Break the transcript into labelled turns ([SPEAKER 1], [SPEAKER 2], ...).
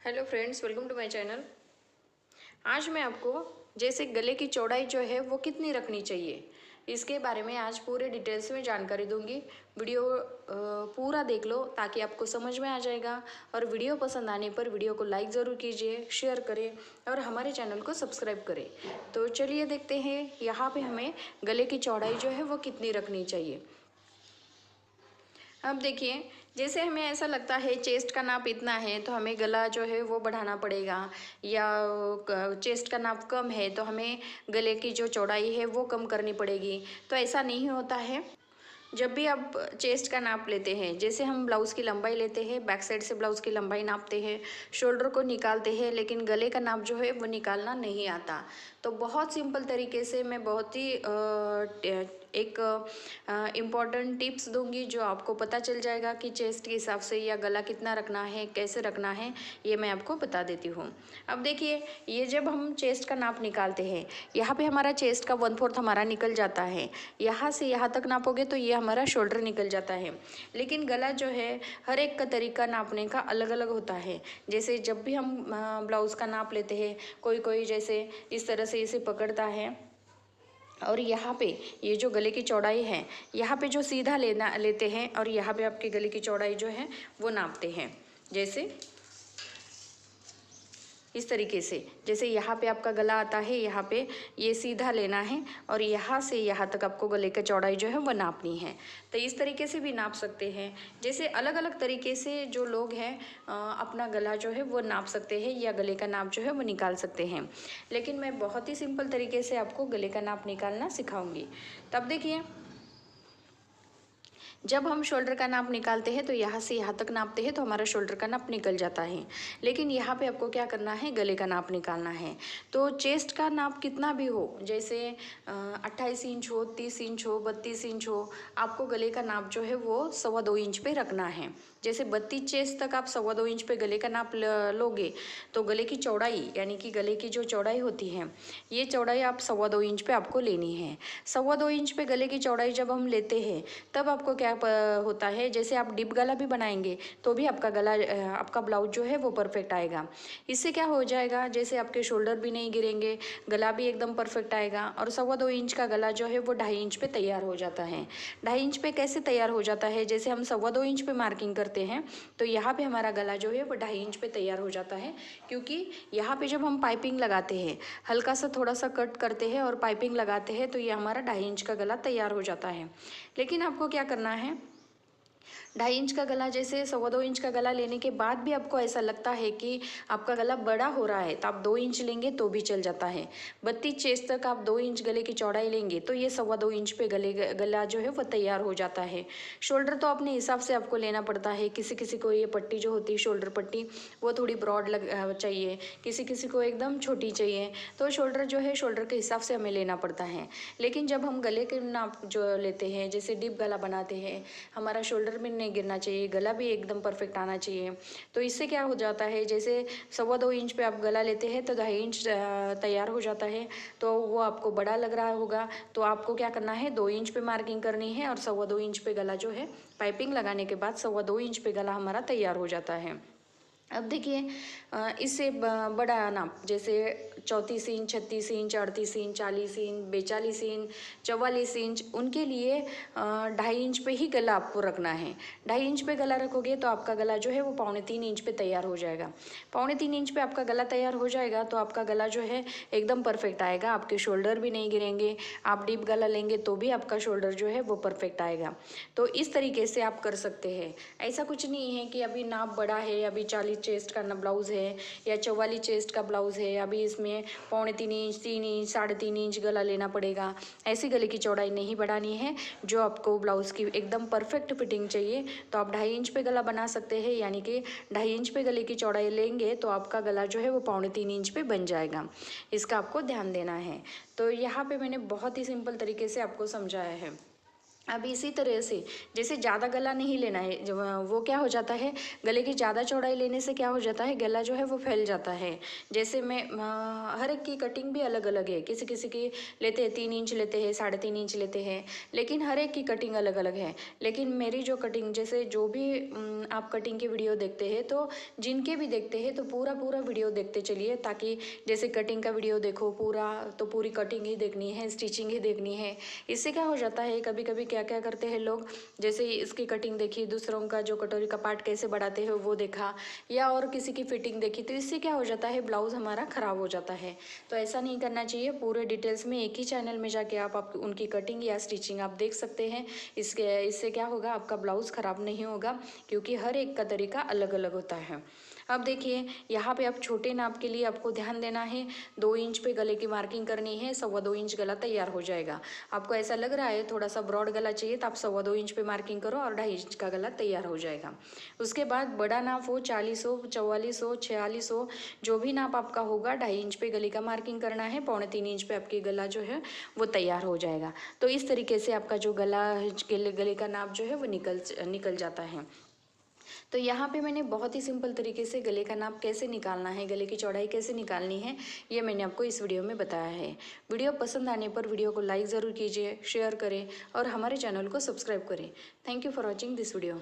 [SPEAKER 1] Hello friends, welcome to my channel. आज मैं आपको जैसे गले की चौड़ाई जो है वो कितनी रखनी चाहिए, इसके बारे में आज पूरे डिटेल्स में जानकारी दूंगी। वीडियो पूरा देख लो ताकि आपको समझ में आ जाएगा। और वीडियो पसंद आने पर वीडियो को लाइक ज़रूर कीजिए, शेयर करें और हमारे चैनल को सब्सक्राइब करें। तो चलिए देखते हैं यहाँ पे हमें गले की चौड़ाई जो है वो कितनी रखनी चाहिए। अब देखिए, जैसे हमें ऐसा लगता है चेस्ट का नाप इतना है तो हमें गला जो है वो बढ़ाना पड़ेगा, या चेस्ट का नाप कम है तो हमें गले की जो चौड़ाई है वो कम करनी पड़ेगी। तो ऐसा नहीं होता है। जब भी आप चेस्ट का नाप लेते हैं, जैसे हम ब्लाउज़ की लंबाई लेते हैं, बैक साइड से ब्लाउज़ की लंबाई नापते हैं, शोल्डर को निकालते हैं, लेकिन गले का नाप जो है वो निकालना नहीं आता। तो बहुत सिंपल तरीके से मैं बहुत ही एक इम्पॉर्टेंट टिप्स दूंगी जो आपको पता चल जाएगा कि चेस्ट के हिसाब से या गला कितना रखना है, कैसे रखना है, ये मैं आपको बता देती हूँ। अब देखिए, ये जब हम चेस्ट का नाप निकालते हैं, यहाँ पे हमारा चेस्ट का 1/4 हमारा निकल जाता है। यहाँ से यहाँ तक नापोगे तो ये हमारा शोल्डर निकल जाता है। लेकिन गला जो है हर एक का तरीका नापने का अलग अलग होता है। जैसे जब भी हम ब्लाउज़ का नाप लेते हैं, कोई कोई जैसे इस तरह से इसे पकड़ता है और यहाँ पे ये जो गले की चौड़ाई है, यहाँ पे जो सीधा लेते हैं और यहाँ पे आपके गले की चौड़ाई जो है वो नापते हैं। जैसे इस तरीके से, जैसे यहाँ पे आपका गला आता है, यहाँ पे ये सीधा लेना है और यहाँ से यहाँ तक आपको गले की चौड़ाई जो है वो नापनी है। तो इस तरीके से भी नाप सकते हैं। जैसे अलग अलग तरीके से जो लोग हैं अपना गला जो है वो नाप सकते हैं या गले का नाप जो है वो निकाल सकते हैं। लेकिन मैं बहुत ही सिंपल तरीके से आपको गले का नाप निकालना सिखाऊंगी। तब देखिए, जब हम शोल्डर का नाप निकालते हैं तो यहाँ से यहाँ तक नापते हैं तो हमारा शोल्डर का नाप निकल जाता है। लेकिन यहाँ पे आपको क्या करना है, गले का नाप निकालना है। तो चेस्ट का नाप कितना भी हो, जैसे 28 इंच हो, 30 इंच हो, 32 इंच हो, आपको गले का नाप जो है वो 2.25 इंच पे रखना है। जैसे 32 चेस्ट तक आप 2.25 इंच पे गले का नाप लोगे तो गले की चौड़ाई यानी कि गले की जो चौड़ाई होती है, ये चौड़ाई आप 2.25 इंच पे आपको लेनी है। 2.25 इंच पे गले की चौड़ाई जब हम लेते हैं तब आपको क्या होता है, जैसे आप डिप गला भी बनाएंगे तो भी आपका गला आपका ब्लाउज जो है वो परफेक्ट आएगा। इससे क्या हो जाएगा, जैसे आपके शोल्डर भी नहीं गिरेंगे, गला भी एकदम परफेक्ट आएगा। और 2.25 इंच का गला जो है वो 2.5 इंच पे तैयार हो जाता है। 2.5 इंच पे कैसे तैयार हो जाता है, जैसे हम 2.25 इंच पे मार्किंग करते हैं तो यहाँ पे हमारा गला जो है वो 2.5 इंच पे तैयार हो जाता है। क्योंकि यहाँ पे जब हम पाइपिंग लगाते हैं, हल्का सा थोड़ा सा कट करते हैं और पाइपिंग लगाते हैं तो ये हमारा 2.5 इंच का गला तैयार हो जाता है। लेकिन आपको क्या करना है, 2.5 इंच का गला, जैसे 2.25 इंच का गला लेने के बाद भी आपको ऐसा लगता है कि आपका गला बड़ा हो रहा है तो आप 2 इंच लेंगे तो भी चल जाता है। 32 चेस्ट तक आप 2 इंच गले की चौड़ाई लेंगे तो ये 2.25 इंच पे गला जो है वो तैयार हो जाता है। शोल्डर तो अपने हिसाब से आपको लेना पड़ता है। किसी किसी को ये पट्टी जो होती है शोल्डर पट्टी वो थोड़ी ब्रॉड चाहिए, किसी किसी को एकदम छोटी चाहिए। तो शोल्डर जो है शोल्डर के हिसाब से हमें लेना पड़ता है। लेकिन जब हम गले के नाप जो लेते हैं, जैसे डीप गला बनाते हैं, हमारा शोल्डर भी नहीं गिरना चाहिए, गला भी एकदम परफेक्ट आना चाहिए। तो इससे क्या हो जाता है, जैसे 2.25 इंच पे आप गला लेते हैं तो 2.5 इंच तैयार हो जाता है तो वो आपको बड़ा लग रहा होगा। तो आपको क्या करना है, 2 इंच पे मार्किंग करनी है और 2.25 इंच पे गला जो है पाइपिंग लगाने के बाद 2.25 इंच पे गला हमारा तैयार हो जाता है। अब देखिए, इससे बड़ा नाप जैसे 34 inch, 36 inch, 38 inch, 40 inch, 42 inch, 44 inch, उनके लिए 2.5 इंच पे ही गला आपको रखना है। 2.5 इंच पे गला रखोगे तो आपका गला जो है वो 3.25 इंच पे तैयार हो जाएगा। 3.25 इंच पे आपका गला तैयार हो जाएगा तो आपका गला जो है एकदम परफेक्ट आएगा। आपके शोल्डर भी नहीं गिरेंगे। आप डीप गला लेंगे तो भी आपका शोल्डर जो है वो परफेक्ट आएगा। तो इस तरीके से आप कर सकते हैं। ऐसा कुछ नहीं है कि अभी नाप बड़ा है, अभी 40 चेस्ट का ब्लाउज़ है या 44 चेस्ट का ब्लाउज़ है, अभी इसमें 3.25 इंच, 3 इंच, 3.5 इंच गला लेना पड़ेगा। ऐसी गले की चौड़ाई नहीं बढ़ानी है। जो आपको ब्लाउज़ की एकदम परफेक्ट फिटिंग चाहिए तो आप 2.5 इंच पे गला बना सकते हैं। यानी कि 2.5 इंच पे गले की चौड़ाई लेंगे तो आपका गला जो है वो 3.25 इंच पे बन जाएगा। इसका आपको ध्यान देना है। तो यहाँ पे मैंने बहुत ही सिंपल तरीके से आपको समझाया है। अब इसी तरह से जैसे ज़्यादा गला नहीं लेना है, जब वो क्या हो जाता है, गले की ज़्यादा चौड़ाई लेने से क्या हो जाता है, गला जो है वो फैल जाता है। जैसे मैं हर एक की कटिंग भी अलग अलग है, किसी किसी की लेते हैं 3 इंच लेते हैं, 3.5 इंच लेते हैं, लेकिन हर एक की कटिंग अलग अलग है। लेकिन मेरी जो कटिंग, जैसे जो भी आप कटिंग की वीडियो देखते हैं, तो जिनके भी देखते हैं तो पूरा पूरा वीडियो देखते चलिए, ताकि जैसे कटिंग का वीडियो देखो पूरा, तो पूरी कटिंग ही देखनी है, स्टिचिंग ही देखनी है। इससे क्या हो जाता है, कभी कभी क्या क्या करते हैं लोग, जैसे इसकी कटिंग देखी, दूसरों का जो कटोरी का पार्ट कैसे बढ़ाते हैं वो देखा, या और किसी की फिटिंग देखी, तो इससे क्या हो जाता है, ब्लाउज हमारा ख़राब हो जाता है। तो ऐसा नहीं करना चाहिए, पूरे डिटेल्स में एक ही चैनल में जाके आप उनकी कटिंग या स्टिचिंग आप देख सकते हैं। इससे क्या होगा, आपका ब्लाउज़ ख़राब नहीं होगा, क्योंकि हर एक का तरीका अलग अलग होता है। अब देखिए यहाँ पे आप छोटे नाप के लिए आपको ध्यान देना है, 2 इंच पे गले की मार्किंग करनी है, 2.25 इंच गला तैयार हो जाएगा। आपको ऐसा लग रहा है थोड़ा सा ब्रॉड गला चाहिए, तो आप 2.25 इंच पे मार्किंग करो और 2.5 इंच का गला तैयार हो जाएगा। उसके बाद बड़ा नाप हो, 40 हो, 44 हो, 46 हो, जो भी नाप आपका होगा, 2.5 इंच पे गले का मार्किंग करना है, 3.25 इंच पे आपकी गला जो है वो तैयार हो जाएगा। तो इस तरीके से आपका जो गले का नाप जो है वो निकल जाता है। तो यहाँ पे मैंने बहुत ही सिंपल तरीके से गले का नाप कैसे निकालना है, गले की चौड़ाई कैसे निकालनी है, ये मैंने आपको इस वीडियो में बताया है। वीडियो पसंद आने पर वीडियो को लाइक ज़रूर कीजिए, शेयर करें और हमारे चैनल को सब्सक्राइब करें। Thank you for watching this video.